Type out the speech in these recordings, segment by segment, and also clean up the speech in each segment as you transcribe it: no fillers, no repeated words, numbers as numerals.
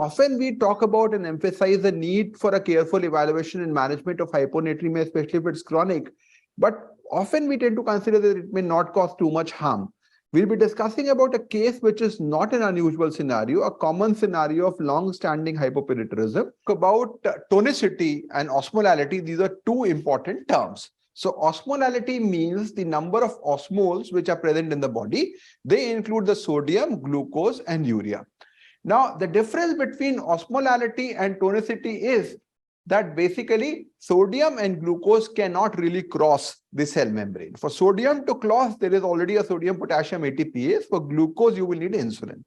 often we talk about and emphasize the need for a careful evaluation and management of hyponatremia, especially if it's chronic. But often we tend to consider that it may not cause too much harm. We'll be discussing about a case which is not an unusual scenario, a common scenario of long-standing hypoparathyroidism. About tonicity and osmolality, these are two important terms. So osmolality means the number of osmoles which are present in the body. They include the sodium, glucose, and urea. Now, the difference between osmolality and tonicity is that basically sodium and glucose cannot really cross the cell membrane. For sodium to cross, there is already a sodium-potassium ATPase. For glucose, you will need insulin.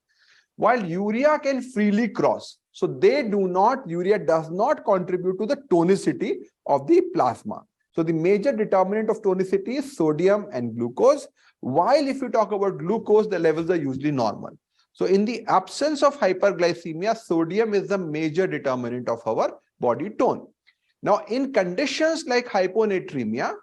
While urea can freely cross. So urea does not contribute to the tonicity of the plasma. So the major determinant of tonicity is sodium and glucose. While if you talk about glucose, the levels are usually normal. So in the absence of hyperglycemia, sodium is the major determinant of our body tone. Now, in conditions like hyponatremia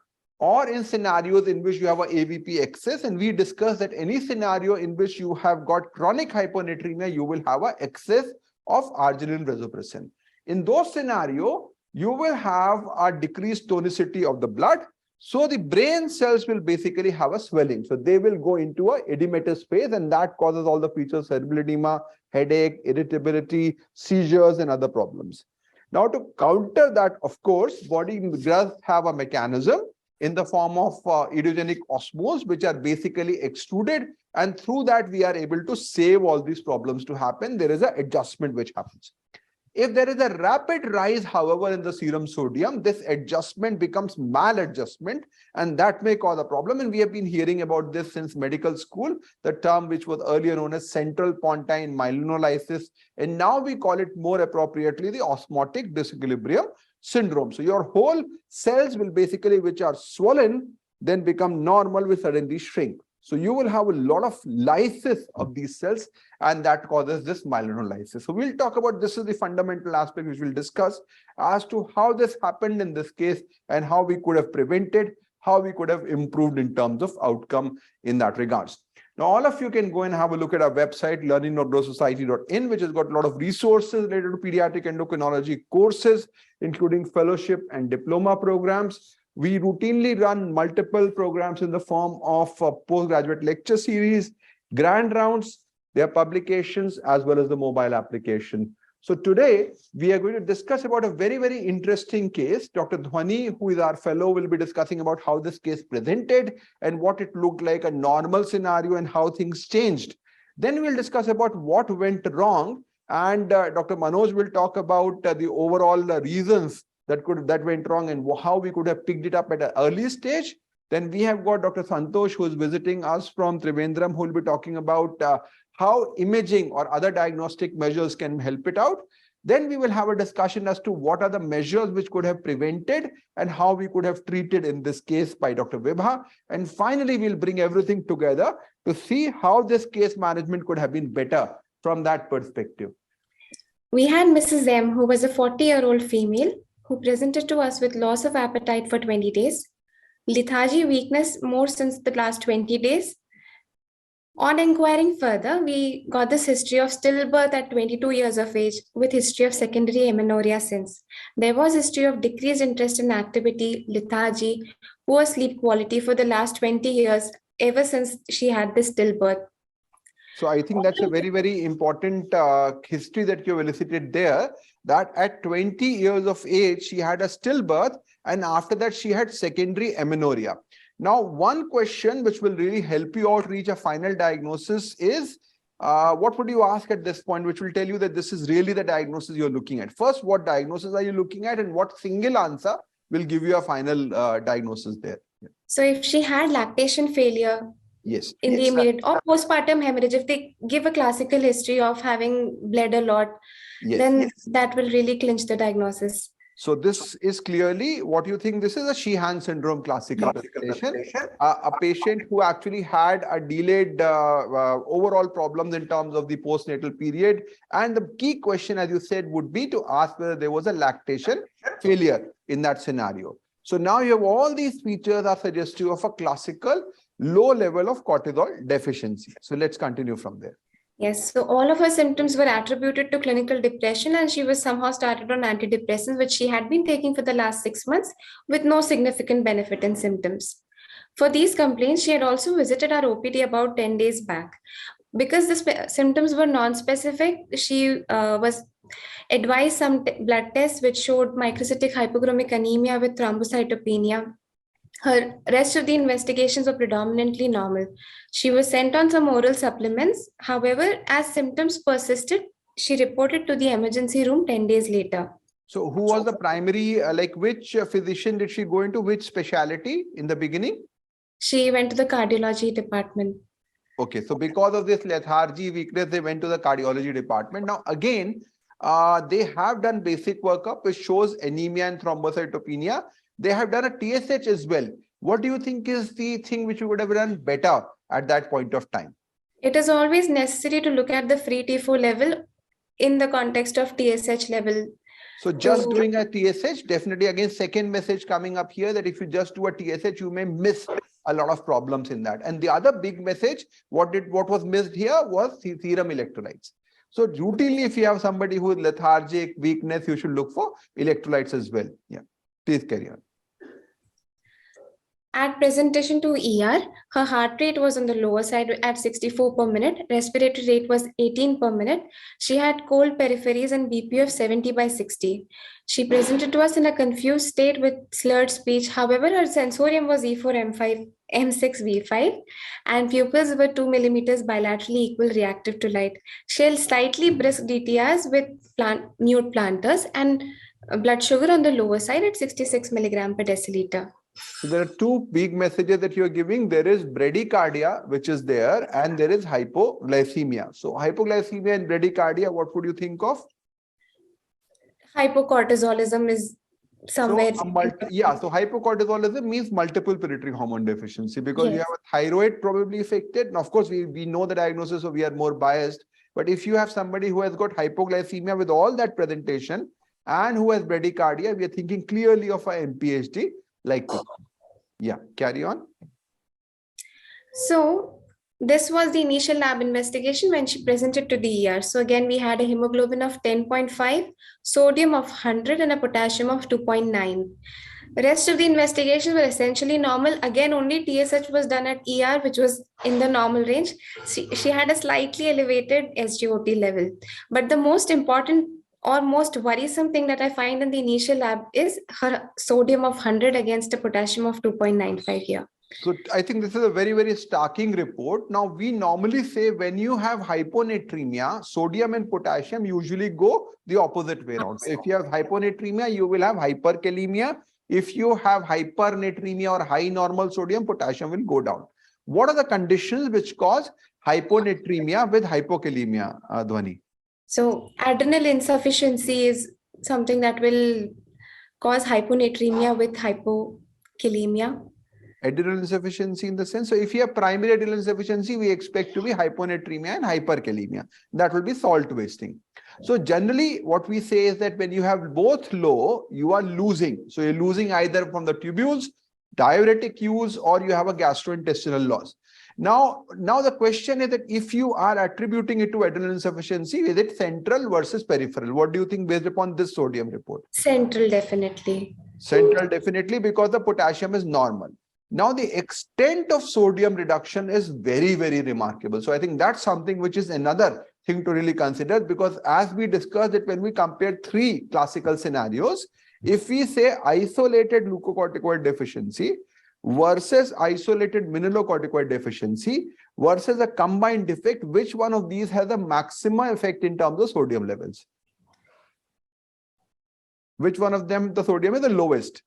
or in scenarios in which you have an AVP excess, and we discussed that any scenario in which you have got chronic hyponatremia, you will have an excess of arginine vasopressin. In those scenarios, you will have a decreased tonicity of the blood. So the brain cells will basically have a swelling. So they will go into a edematous phase, and that causes all the features: cerebral edema, headache, irritability, seizures, and other problems. Now, to counter that, of course, body does have a mechanism in the form of idiogenic osmoles, which are basically extruded, and through that we are able to save all these problems to happen. There is an adjustment which happens. If there is a rapid rise, however, in the serum sodium, this adjustment becomes maladjustment, and that may cause a problem. And we have been hearing about this since medical school, the term which was earlier known as central pontine myelinolysis, and now we call it more appropriately the osmotic disequilibrium syndrome. So your whole cells will basically, which are swollen, then become normal, will suddenly shrink. So you will have a lot of lysis of these cells, and that causes this myelinolysis. So we'll talk about this is the fundamental aspect which we'll discuss as to how this happened in this case and how we could have prevented, how we could have improved in terms of outcome in that regards. Now, all of you can go and have a look at our website, learning.growsociety.in, which has got a lot of resources related to pediatric endocrinology courses, including fellowship and diploma programs. We routinely run multiple programs in the form of postgraduate lecture series, grand rounds, their publications, as well as the mobile application. So today, we are going to discuss about a very, very interesting case. Dr. Dhwani, who is our fellow, will be discussing about how this case presented and what it looked like, a normal scenario, and how things changed. Then we'll discuss about what went wrong, and Dr. Manoj will talk about the overall reasons that went wrong and how we could have picked it up at an early stage. Then we have got Dr. Santosh, who is visiting us from Trivandrum, who will be talking about how imaging or other diagnostic measures can help it out. Then we will have a discussion as to what are the measures which could have prevented and how we could have treated in this case by Dr. Vibha. And finally, we'll bring everything together to see how this case management could have been better from that perspective. We had Mrs. M, who was a 40-year-old female who presented to us with loss of appetite for 20 days, lethargy, weakness more since the last 20 days. On inquiring further, we got this history of stillbirth at 22 years of age with history of secondary amenorrhea since. There was history of decreased interest in activity, lethargy, poor sleep quality for the last 20 years, ever since she had this stillbirth. So I think that's a very, very important history that you've elicited there, that at 20 years of age, she had a stillbirth, and after that, she had secondary amenorrhea. Now, one question which will really help you out reach a final diagnosis is, what would you ask at this point, which will tell you that this is really the diagnosis you're looking at? First, what diagnosis are you looking at, and what single answer will give you a final diagnosis there? So if she had lactation failure, yes, in the immediate or postpartum hemorrhage, if they give a classical history of having bled a lot, then that will really clinch the diagnosis. So this is clearly what you think. This is a Sheehan syndrome classical presentation, a patient who actually had a delayed overall problems in terms of the postnatal period. And the key question, as you said, would be to ask whether there was a lactation failure in that scenario. So now you have all these features are suggestive of a classical low level of cortisol deficiency. So let's continue from there. Yes, so all of her symptoms were attributed to clinical depression, and she was somehow started on antidepressants, which she had been taking for the last 6 months with no significant benefit in symptoms. For these complaints, she had also visited our OPD about 10 days back. Because the symptoms were non-specific, she was advised some blood tests which showed microcytic hypochromic anemia with thrombocytopenia. Her rest of the investigations were predominantly normal. She was sent on some oral supplements. However, as symptoms persisted, she reported to the emergency room 10 days later. So who was the primary, like which physician did she go into, which specialty in the beginning? She went to the cardiology department. Okay, so because of this lethargy, weakness, they went to the cardiology department. Now, again, they have done basic workup, which shows anemia and thrombocytopenia. They have done a TSH as well. What do you think is the thing which you would have done better at that point of time? It is always necessary to look at the free T4 level in the context of TSH level. So just doing a TSH, definitely again, second message coming up here that if you just do a TSH, you may miss a lot of problems in that. And the other big message, what was missed here was serum electrolytes. So routinely, if you have somebody who is lethargic, weakness, you should look for electrolytes as well. Yeah, please carry on. At presentation to ER, her heart rate was on the lower side at 64 per minute. Respiratory rate was 18 per minute. She had cold peripheries and BP of 70/60. She presented to us in a confused state with slurred speech. However, her sensorium was E4, M5, M6, V5, and pupils were 2 millimeters bilaterally equal reactive to light. She had slightly brisk DTRs with mute planters and blood sugar on the lower side at 66 milligram per deciliter. So there are two big messages that you're giving. There is bradycardia, which is there, and there is hypoglycemia. So hypoglycemia and bradycardia, what would you think of? Hypocortisolism is somewhere. So hypocortisolism means multiple pituitary hormone deficiency because you have a thyroid probably affected. Now, of course, we know the diagnosis, so we are more biased. But if you have somebody who has got hypoglycemia with all that presentation and who has bradycardia, we are thinking clearly of a MPHD. Carry on. So this was the initial lab investigation when she presented to the ER. So again, we had a hemoglobin of 10.5, sodium of 100, and a potassium of 2.9. The rest of the investigations were essentially normal. Again, only TSH was done at ER, which was in the normal range. She had a slightly elevated SGOT level. But the most important or most worrisome thing that I find in the initial lab is her sodium of 100 against a potassium of 2.95 here. So I think this is a very, very starking report. Now, we normally say when you have hyponatremia, sodium and potassium usually go the opposite way around. So if you have hyponatremia, you will have hyperkalemia. If you have hypernatremia or high normal sodium, potassium will go down. What are the conditions which cause hyponatremia with hypokalemia, Dhwani? So adrenal insufficiency is something that will cause hyponatremia with hypokalemia. Adrenal insufficiency in the sense, so if you have primary adrenal insufficiency, we expect to be hyponatremia and hyperkalemia. That will be salt wasting. So generally what we say is that when you have both low, you are losing. So you're losing either from the tubules, diuretic use, or you have a gastrointestinal loss. Now the question is that if you are attributing it to adrenal insufficiency, is it central versus peripheral? What do you think based upon this sodium report? Central, definitely. Central, definitely, because the potassium is normal. Now, the extent of sodium reduction is very, very remarkable. So I think that's something which is another thing to really consider, because as we discussed that when we compare three classical scenarios, if we say isolated glucocorticoid deficiency versus isolated mineralocorticoid deficiency versus a combined defect, which one of these has a maximum effect in terms of sodium levels? Which one of them the sodium is the lowest?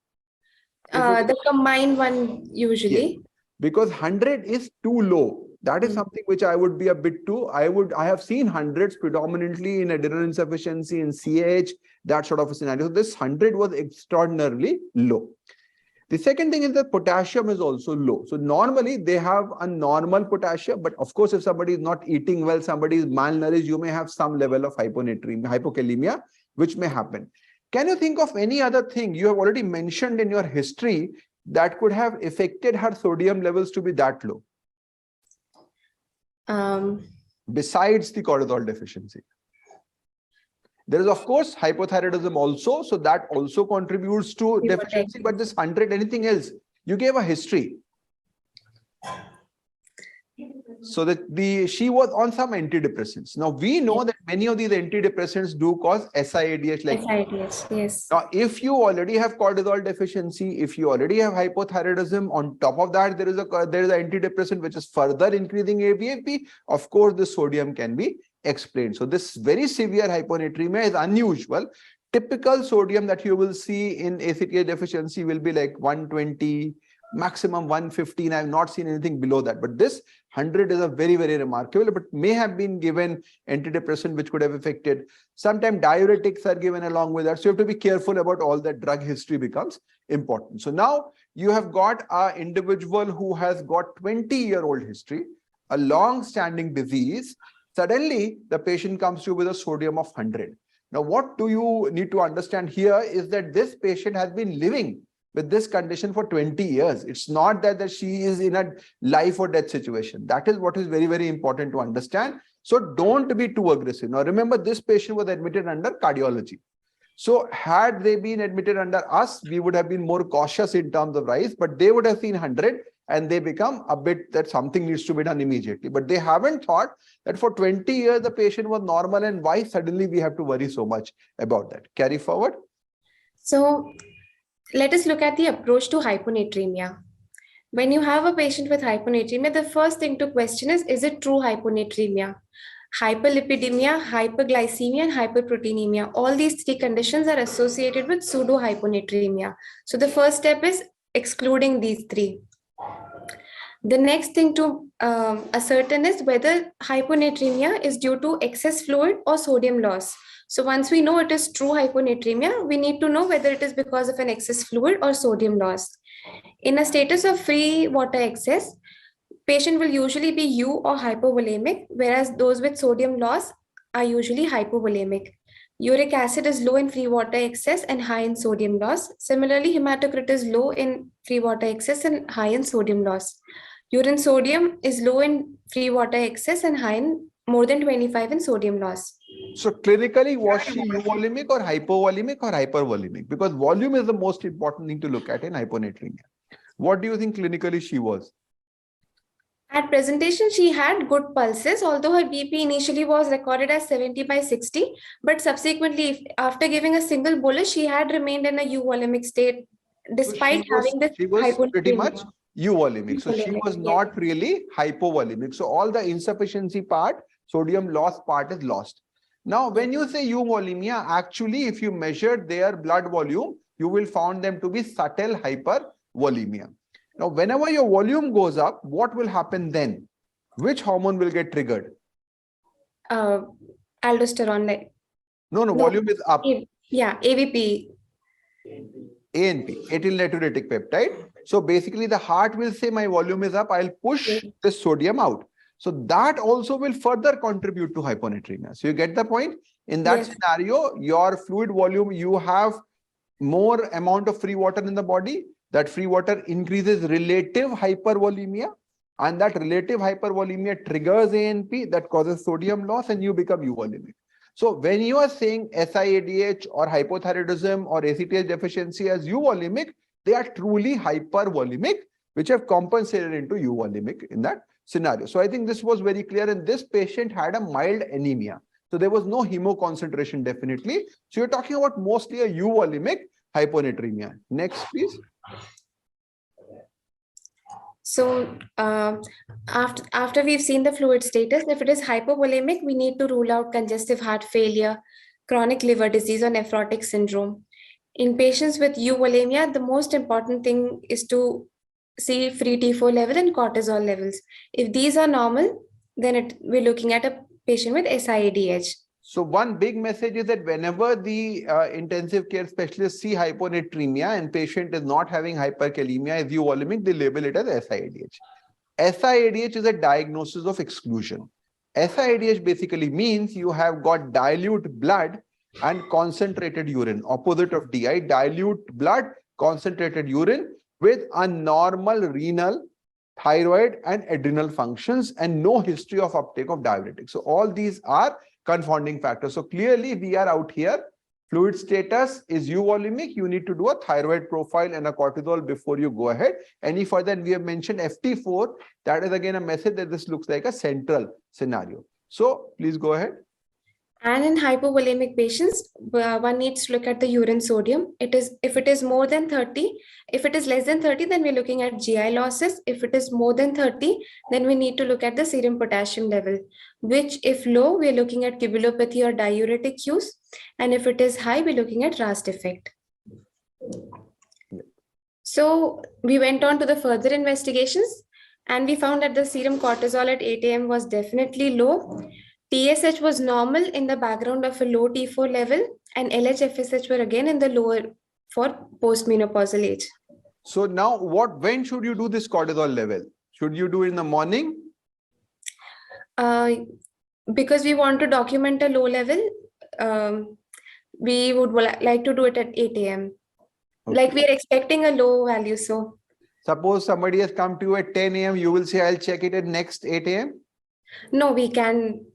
The combined one usually. Yes, because 100 is too low. That is something which I would be a bit too. I have seen hundreds predominantly in adrenal insufficiency, in CAH, that sort of a scenario. So this 100 was extraordinarily low. The second thing is that potassium is also low. So normally they have a normal potassium, but of course, if somebody is not eating well, somebody is malnourished, you may have some level of hyponatremia, hypokalemia, which may happen. Can you think of any other thing you have already mentioned in your history that could have affected her sodium levels to be that low? besides the cortisol deficiency. There is, of course, hypothyroidism also. So that also contributes to deficiency. But this 100, anything else? You gave a history. So that she was on some antidepressants. Now we know that many of these antidepressants do cause SIADH. Like SIADH, yes. Now, if you already have cortisol deficiency, if you already have hypothyroidism, on top of that, there is an antidepressant which is further increasing ABAP. Of course, the sodium can be explained. So this very severe hyponatremia is unusual. Typical sodium that you will see in ACTH deficiency will be like 120, maximum 115. I have not seen anything below that. But this 100 is a very, very remarkable, but may have been given antidepressant which could have affected. Sometimes diuretics are given along with that. So you have to be careful about all that. Drug history becomes important. So now you have got an individual who has got 20-year-old history, a long-standing disease. Suddenly, the patient comes to you with a sodium of 100. Now, what do you need to understand here is that this patient has been living with this condition for 20 years. It's not that she is in a life or death situation. That is what is very, very important to understand. So don't be too aggressive. Now, remember, this patient was admitted under cardiology. So had they been admitted under us, we would have been more cautious in terms of rise, but they would have seen 100 and they become a bit that something needs to be done immediately. But they haven't thought that for 20 years, the patient was normal and why suddenly we have to worry so much about that. Carry forward. So let us look at the approach to hyponatremia. When you have a patient with hyponatremia, the first thing to question is it true hyponatremia? Hyperlipidemia, hyperglycemia, and hyperproteinemia. All these three conditions are associated with pseudo-hyponatremia. So the first step is excluding these three. The next thing to ascertain is whether hyponatremia is due to excess fluid or sodium loss. So once we know it is true hyponatremia, we need to know whether it is because of an excess fluid or sodium loss. In a status of free water excess, patient will usually be U or hypovolemic, whereas those with sodium loss are usually hypovolemic. Uric acid is low in free water excess and high in sodium loss. Similarly, hematocrit is low in free water excess and high in sodium loss. Urine sodium is low in free water excess and high in more than 25 in sodium loss. So clinically, was she euvolemic or hypovolemic or hypervolemic? Because volume is the most important thing to look at in hyponatremia. What do you think clinically she was? At presentation, she had good pulses, although her BP initially was recorded as 70/60, but subsequently, after giving a single bolus, she had remained in a euvolemic state despite having this hyponatremia. Pretty much euvolemic. So she was not really hypovolemic. So all the insufficiency part, sodium loss part is lost. Now, when you say euvolemia, actually, if you measure their blood volume, you will find them to be subtle hypervolemia. Now, whenever your volume goes up, what will happen then? Which hormone will get triggered? Aldosterone. No, volume is up. Yeah, AVP. ANP, atyl natriuretic peptide. So basically the heart will say my volume is up, I'll push the sodium out. So that also will further contribute to hyponatremia. So you get the point? In that scenario, your fluid volume, you have more amount of free water in the body. That free water increases relative hypervolemia, and that relative hypervolemia triggers ANP that causes sodium loss and you become euvolemic. So when you are saying SIADH or hypothyroidism or ACTH deficiency as euvolemic, they are truly hypervolemic, which have compensated into euvolemic in that scenario. So I think this was very clear, and this patient had a mild anemia. So there was no hemoconcentration definitely. So you're talking about mostly a euvolemic hyponatremia. Next, please. So after we've seen the fluid status, if it is hypovolemic, we need to rule out congestive heart failure, chronic liver disease, or nephrotic syndrome. In patients with euvolemia, the most important thing is to see free T4 level and cortisol levels. If these are normal, then we're looking at a patient with SIADH. So one big message is that whenever the intensive care specialists see hyponatremia and patient is not having hyperkalemia, is euvolemic, they label it as SIADH. SIADH is a diagnosis of exclusion. SIADH basically means you have got dilute blood and concentrated urine, opposite of DI, dilute blood, concentrated urine with a normal renal thyroid and adrenal functions, and no history of uptake of diuretics. So all these are confounding factors. So clearly we are out here. Fluid status is euvolemic. You need to do a thyroid profile and a cortisol before you go ahead any further. And we have mentioned FT4. That is again a message that this looks like a central scenario. So please go ahead. And in hypovolemic patients, one needs to look at the urine sodium. If it is more than 30, if it is less than 30, then we're looking at GI losses. If it is more than 30, then we need to look at the serum potassium level, which if low, we're looking at kibulopathy or diuretic use. And if it is high, we're looking at RAS defect. So we went on to the further investigations, and we found that the serum cortisol at 8 a.m. was definitely low. TSH was normal in the background of a low T4 level, and LH-FSH were again in the lower for postmenopausal age. So now when should you do this cortisol level? Should you do it in the morning? Because we want to document a low level, we would like to do it at 8 a.m. Okay. Like we are expecting a low value. So suppose somebody has come to you at 10 a.m., you will say, I'll check it at next 8 a.m. No, we can.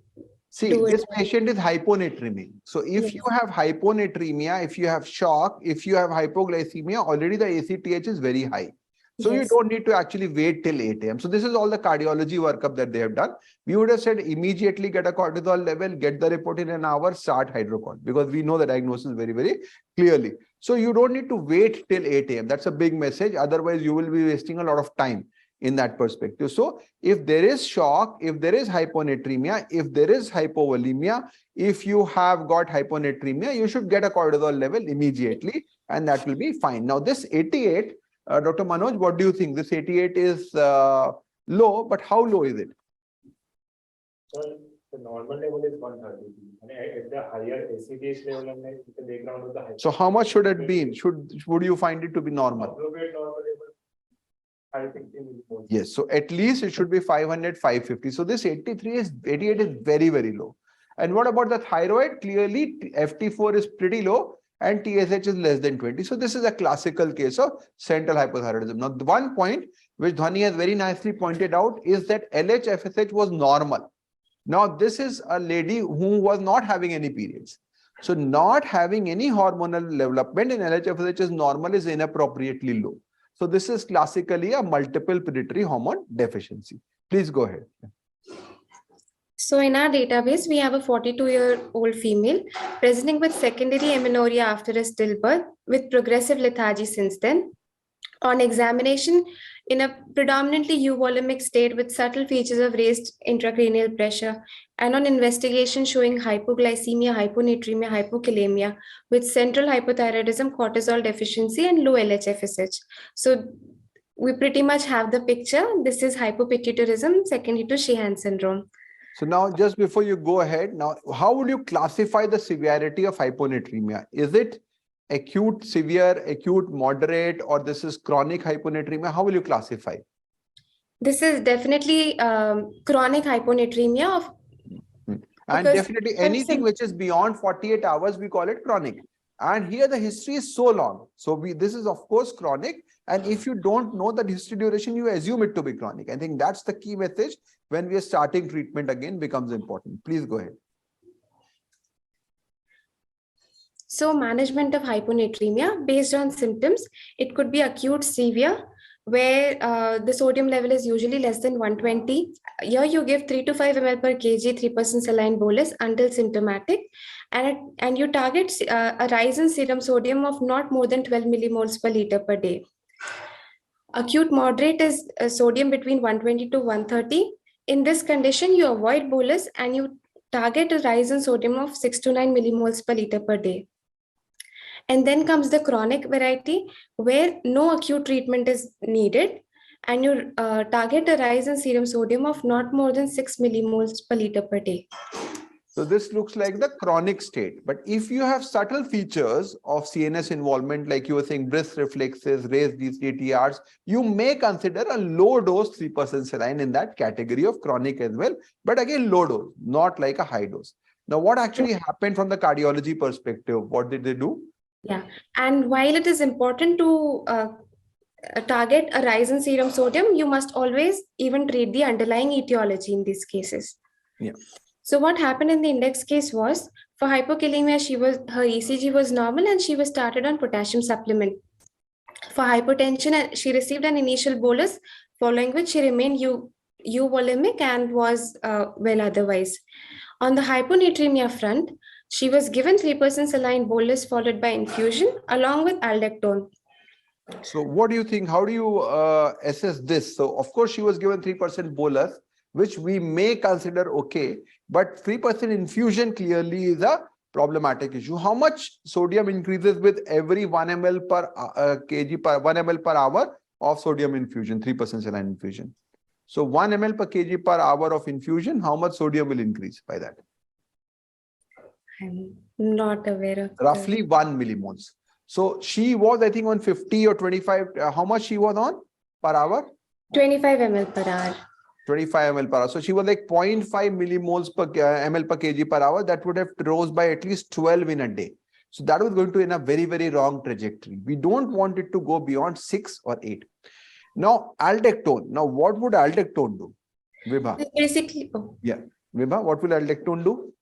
See, this patient is hyponatremic. So if you have hyponatremia, if you have shock, if you have hypoglycemia, already the ACTH is very high. So you don't need to actually wait till 8 a.m. So this is all the cardiology workup that they have done. We would have said immediately get a cortisol level, get the report in an hour, start hydrocort, because we know the diagnosis very, very clearly. So you don't need to wait till 8 a.m. That's a big message. Otherwise, you will be wasting a lot of time in that perspective. So if there is shock, if there is hyponatremia, if there is hypovolemia, if you have got hyponatremia, you should get a cortisol level immediately, and that will be fine. Now this 88, Dr. Manoj, what do you think? This 88 is low, but how low is it? So the normal level is 130. And at the higher ACTH level, and the background of the so how much should it be? Would you find it to be normal? Yes, so at least it should be 500, 550. So this 88 is very, very low. And what about the thyroid? Clearly, FT4 is pretty low and TSH is less than 20. So this is a classical case of central hypothyroidism. Now, the one point which Dhwani has very nicely pointed out is that LH-FSH was normal. Now, this is a lady who was not having any periods. So not having any hormonal development in LH-FSH is normal is inappropriately low. So this is classically a multiple predatory hormone deficiency. Please go ahead. So in our database, we have a 42-year-old female presenting with secondary amenorrhea after a stillbirth with progressive lethargy since then. On examination, in a predominantly euvolemic state with subtle features of raised intracranial pressure, and on investigation showing hypoglycemia, hyponatremia, hypokalemia with central hypothyroidism, cortisol deficiency, and low LH-FSH. So we pretty much have the picture. This is hypopituitarism secondary to Sheehan syndrome. So now, just before you go ahead, now, how would you classify the severity of hyponatremia? Is it acute, severe, acute, moderate, or this is chronic hyponatremia? How will you classify? This is definitely chronic hyponatremia. And definitely anything which is beyond 48 hours, we call it chronic. And here the history is so long. So this is of course chronic. And if you don't know the history duration, you assume it to be chronic. I think that's the key message when we are starting treatment again becomes important. Please go ahead. So management of hyponatremia based on symptoms, it could be acute, severe, where the sodium level is usually less than 120. Here you give 3 to 5 ml per kg, 3% saline bolus until symptomatic, and you target a rise in serum sodium of not more than 12 millimoles per liter per day. Acute moderate is sodium between 120 to 130. In this condition, you avoid bolus and you target a rise in sodium of 6 to 9 millimoles per liter per day. And then comes the chronic variety where no acute treatment is needed and you target a rise in serum sodium of not more than 6 millimoles per liter per day. So this looks like the chronic state. But if you have subtle features of CNS involvement, like you were saying, brisk reflexes, raised DCTRs, you may consider a low dose 3% saline in that category of chronic as well. But again, low dose, not like a high dose. Now, what actually happened from the cardiology perspective? What did they do? Yeah, and while it is important to target a rise in serum sodium, you must always even treat the underlying etiology in these cases. Yeah. So what happened in the index case was, for hypokalemia, her ECG was normal and she was started on potassium supplement. For hypotension, she received an initial bolus, following which she remained euvolemic and was well otherwise. On the hyponatremia front, she was given 3% saline bolus followed by infusion along with aldactone. So what do you think? How do you assess this? So of course she was given 3% bolus, which we may consider okay, but 3% infusion clearly is a problematic issue. How much sodium increases with every 1 ml per kg per 1 ml per hour of sodium infusion, 3% saline infusion? So 1 ml per kg per hour of infusion, how much sodium will increase by that? I'm not aware of Roughly 1 millimoles. So she was, I think, on 50 or 25. How much she was on per hour? 25 ml per hour. 25 ml per hour. So she was like 0.5 millimoles per ml per kg per hour. That would have rose by at least 12 in a day. So that was going to in a very, very wrong trajectory. We don't want it to go beyond 6 or 8. Now, aldactone. Now, what would aldactone do? Vibha. Basically, Yeah. Vibha, what will aldactone do?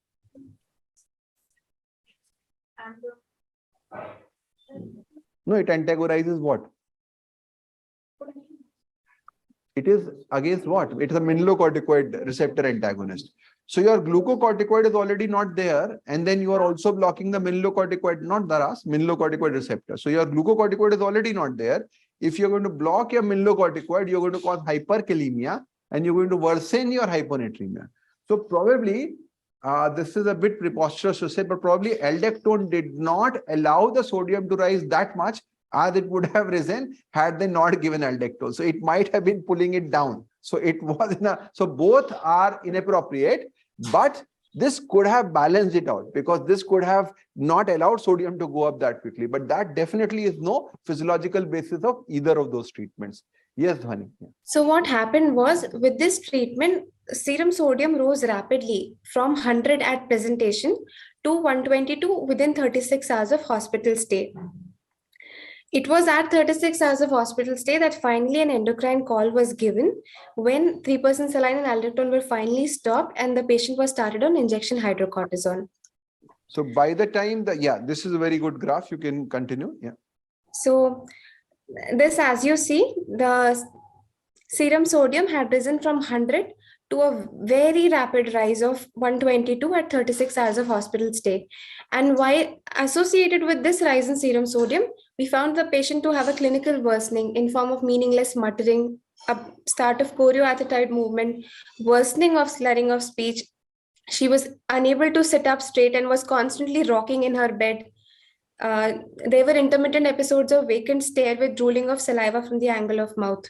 No, it antagonizes what? It is against what? It is a mineralocorticoid receptor antagonist. So your glucocorticoid is already not there, and then you are also blocking the mineralocorticoid, not the RAS, mineralocorticoid receptor. So your glucocorticoid is already not there. If you're going to block your mineralocorticoid, you're going to cause hyperkalemia and you're going to worsen your hyponatremia. So probably this is a bit preposterous to say, but probably aldactone did not allow the sodium to rise that much as it would have risen had they not given aldactone. So it might have been pulling it down. So it was so both are inappropriate, but this could have balanced it out because this could have not allowed sodium to go up that quickly. But that definitely is no physiological basis of either of those treatments. Yes, Dhwani. So what happened was, with this treatment, serum sodium rose rapidly from 100 at presentation to 122 within 36 hours of hospital stay. It was at 36 hours of hospital stay that finally an endocrine call was given when 3% saline and aldactone were finally stopped and the patient was started on injection hydrocortisone. So by the time this is a very good graph. You can continue. Yeah. So this, as you see, the serum sodium had risen from 100 to a very rapid rise of 122 at 36 hours of hospital stay. And why associated with this rise in serum sodium, we found the patient to have a clinical worsening in form of meaningless muttering, a start of chorioathetoid movement, worsening of slurring of speech. She was unable to sit up straight and was constantly rocking in her bed. There were intermittent episodes of vacant stare with drooling of saliva from the angle of mouth.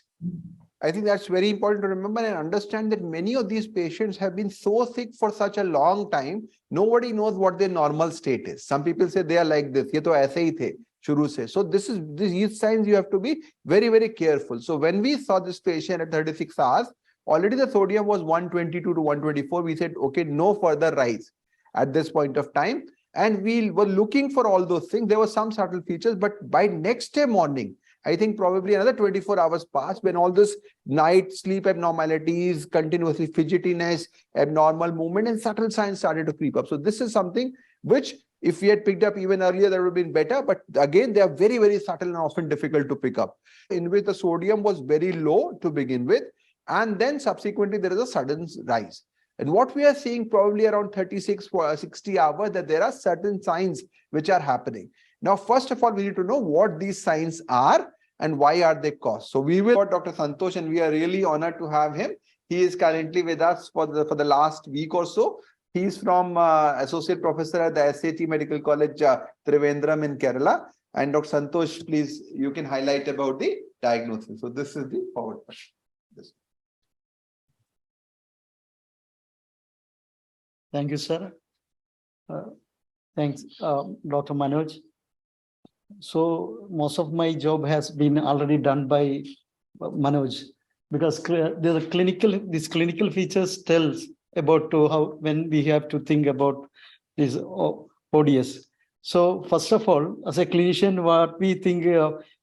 I think that's very important to remember and understand that many of these patients have been so sick for such a long time, nobody knows what their normal state is. Some people say they are like this. Ye to aise hi the, shuru se. So these signs you have to be very, very careful. So when we saw this patient at 36 hours, already the sodium was 122 to 124. We said, okay, no further rise at this point of time. And we were looking for all those things. There were some subtle features, but by next day morning, I think probably another 24 hours passed when all this night sleep abnormalities, continuously fidgetiness, abnormal movement, and subtle signs started to creep up. So this is something which, if we had picked up even earlier, that would have been better. But again, they are very, very subtle and often difficult to pick up, in which the sodium was very low to begin with. And then subsequently, there is a sudden rise. And what we are seeing probably around 36 or 60 hours, that there are certain signs which are happening. Now, first of all, we need to know what these signs are and why are they caused. So we will Dr. Santosh, and we are really honored to have him. He is currently with us for the last week or so. He is from Associate Professor at the SAT Medical College, Trivandrum in Kerala. And Dr. Santosh, please, you can highlight about the diagnosis. So this is the forward question. Thank you, sir. Thanks, Dr. Manoj. So most of my job has been already done by Manoj, because these clinical features tells about how when we have to think about this ODS. So first of all, as a clinician, what we think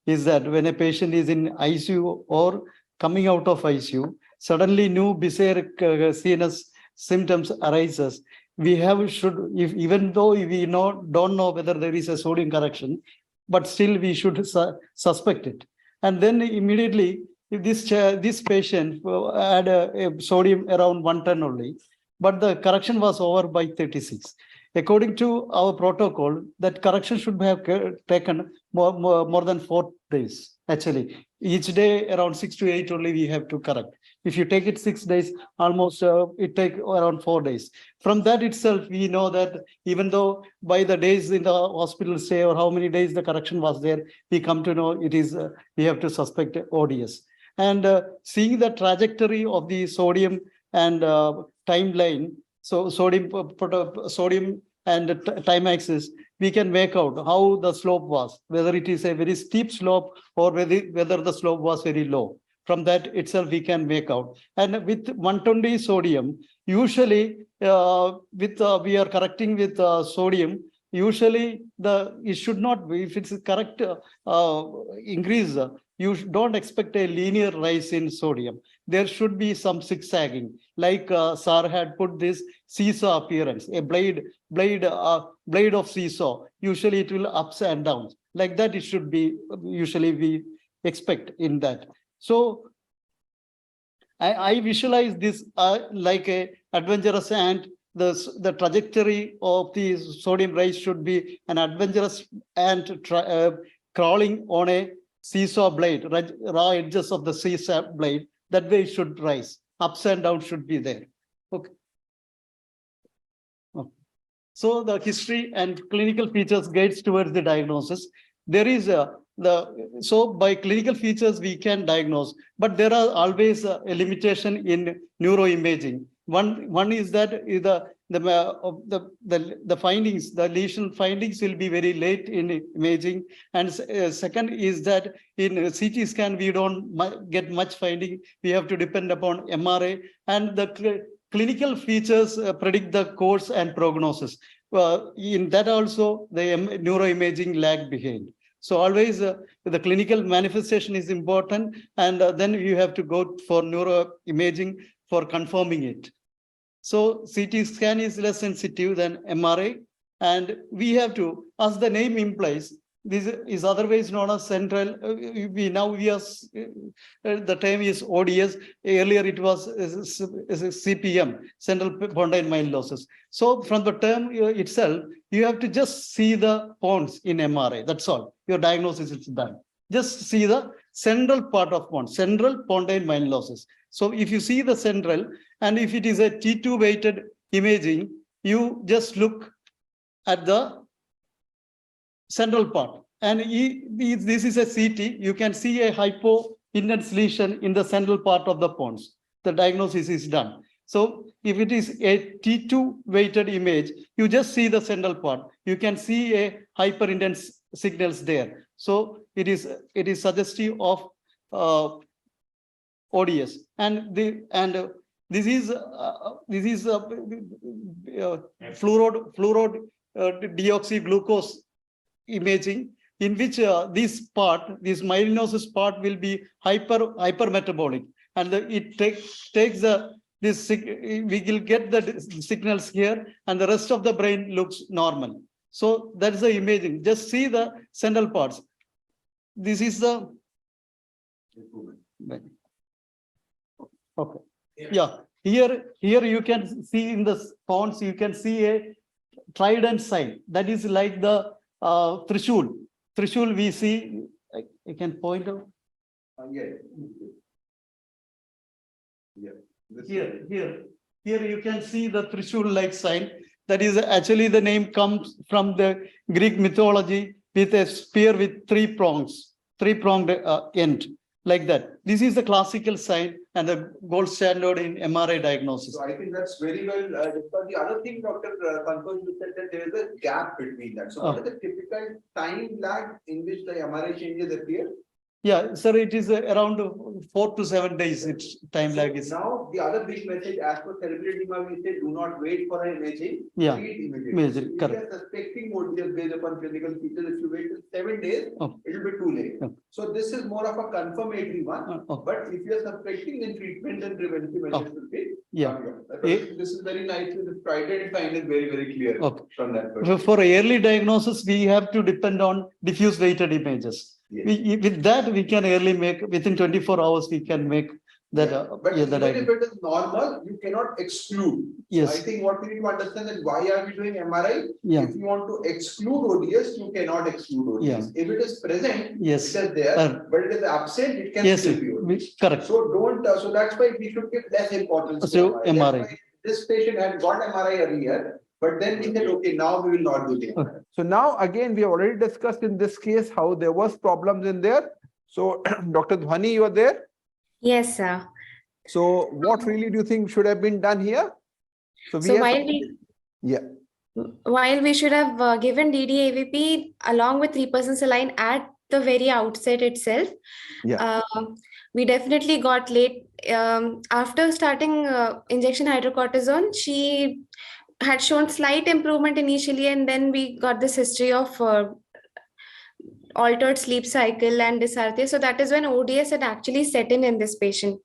is that when a patient is in ICU or coming out of ICU, suddenly new bizarre CNS symptoms arises. We should, even though we don't know whether there is a sodium correction, but still we should suspect it. And then immediately, if this patient had a sodium around 110 only, but the correction was over by 36. According to our protocol, that correction should have taken more than 4 days. Actually, each day around 6 to 8 only we have to correct. If you take it 6 days, almost it take around 4 days. From that itself, we know that even though by the days in the hospital stay or how many days the correction was there, we come to know it is we have to suspect ODS. And seeing the trajectory of the sodium and timeline, so sodium and time axis, we can make out how the slope was, whether it is a very steep slope or whether the slope was very low. From that itself, we can make out. And with 120 sodium, usually we are correcting with sodium. Usually it should not be, if it's correct increase, you don't expect a linear rise in sodium. There should be some zigzagging, like Sir had put this seesaw appearance, a blade of seesaw. Usually it will ups and downs. Like that it should be, usually we expect in that. So I visualize this like a adventurous ant. The trajectory of the sodium rise should be an adventurous ant crawling on a seesaw blade, raw edges of the seesaw blade. That way it should rise. Ups and downs should be there. Okay. So the history and clinical features guides towards the diagnosis. There is so by clinical features we can diagnose, but there are always a limitation in neuroimaging. One is that the findings, the lesion findings will be very late in imaging, and second is that in CT scan we don't get much finding. We have to depend upon MRI, and the clinical features predict the course and prognosis. In that also the neuroimaging lag behind. So always the clinical manifestation is important, and then you have to go for neuroimaging for confirming it. So CT scan is less sensitive than MRI, and we have to, as the name implies, this is otherwise known as central. The term is ODS. Earlier it was CPM, central pontine myelinosis. So from the term itself, you have to just see the points in MRI. That's all. Your diagnosis is done. Just see the central part of pons, central pontine myelinosis. So if you see the central, and if it is a T2 weighted imaging, you just look at the central part. And this is a CT. You can see a hypointense lesion in the central part of the pons. The diagnosis is done. So if it is a T2 weighted image, you just see the central part. You can see a hyperintense signals there. So it is suggestive of ODS. And this is fluoride deoxyglucose imaging, in which this myelinosis part will be hypermetabolic, and it takes we will get the signals here, and the rest of the brain looks normal. So that's the imaging. Just see the central parts. This is the okay. Yeah. Here you can see in the fonts, you can see a trident sign. That is like the Trishul. Trishul we see. I can point out. Here you can see the Trishul-like sign. That is actually the name comes from the Greek mythology with a spear with three-pronged end, like that. This is the classical sign and the gold standard in MRI diagnosis. So I think that's very well discussed. The other thing, Dr. Santosh, you said that there is a gap between that. So what is the typical time lag in which the MRI changes appear? Yeah, sir, it is around 4 to 7 days. It's time lag is. Now, the other big message as per cerebral edema, we say do not wait for an imaging. Yeah, Treat immediately. immediately, If correct. you are suspecting ODS based upon clinical features, if you wait till 7 days, Oh. it will be too late. Oh. So this is more of a confirmatory one. Oh. But if you are suspecting, then treatment and preventive measures will be. Yeah. This is very nicely described and sign is very, very clear Okay. from that perspective. For early diagnosis, we have to depend on diffuse weighted images. Yes. With that, we can early make within 24 hours, we can make that. But Yeah, even that if it is normal, you cannot exclude. Yes. So I think what we need to understand is why are we doing MRI? Yeah. If you want to exclude ODS, you cannot exclude ODS. Yeah. If it is present, Yes. it is there, but it is absent, it can Yes, still be ODS. correct. So don't, so that's why we should give less importance So, to MRI. That's why this patient had got MRI earlier, but then we said, okay, now we will not do the MRI. So now again, we have already discussed in this case how there was problems in there. So Dr. Dhwani, you are there? Yes, sir. So what really do you think should have been done here? So have while we should have given DDAVP along with 3% saline at the very outset itself, we definitely got late. After starting injection hydrocortisone, she had shown slight improvement initially, and then we got this history of altered sleep cycle and dysarthria. So that is when ODS had actually set in this patient.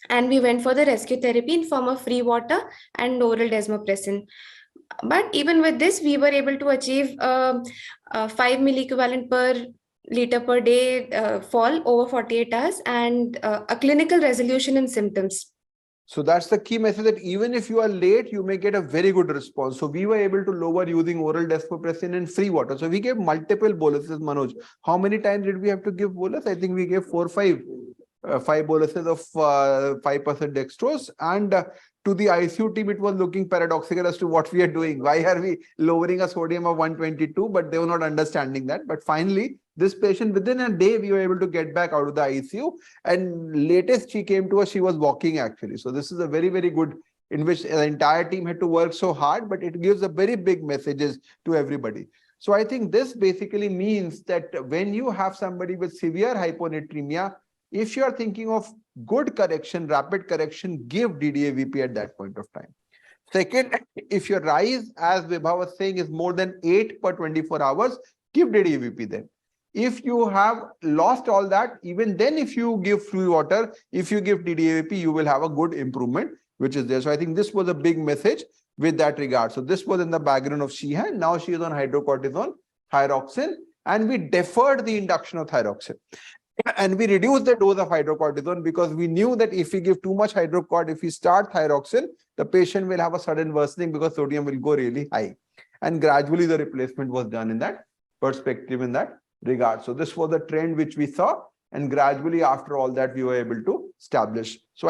And we went for the rescue therapy in form of free water and oral desmopressin. But even with this, we were able to achieve 5 milliequivalent per liter per day fall over 48 hours and a clinical resolution in symptoms. So that's the key message, that even if you are late, you may get a very good response. So we were able to lower using oral desmopressin and free water. So we gave multiple boluses, Manoj. How many times did we have to give bolus? I think we gave 4 or 5. 5 boluses of 5% dextrose, and to the ICU team, it was looking paradoxical as to what we are doing. Why are we lowering a sodium of 122? But they were not understanding that. But finally, this patient, within a day, we were able to get back out of the ICU. And latest she came to us, she was walking actually. So this is a very, very good, in which the entire team had to work so hard, but it gives a very big messages to everybody. So I think this basically means that when you have somebody with severe hyponatremia, if you are thinking of good correction, rapid correction, give DDAVP at that point of time. Second, if your rise, as Vibha was saying, is more than 8 per 24 hours, give DDAVP then. If you have lost all that, even then if you give free water, if you give DDAVP, you will have a good improvement, which is there. So I think this was a big message with that regard. So this was in the background of Sheehan. Now she is on hydrocortisone, thyroxine, and we deferred the induction of thyroxine. And we reduced the dose of hydrocortisone because we knew that if we give too much hydrocort, if we start thyroxine, the patient will have a sudden worsening because sodium will go really high. And gradually the replacement was done in that perspective, in that regard. So this was the trend which we saw, and gradually after all that we were able to establish. So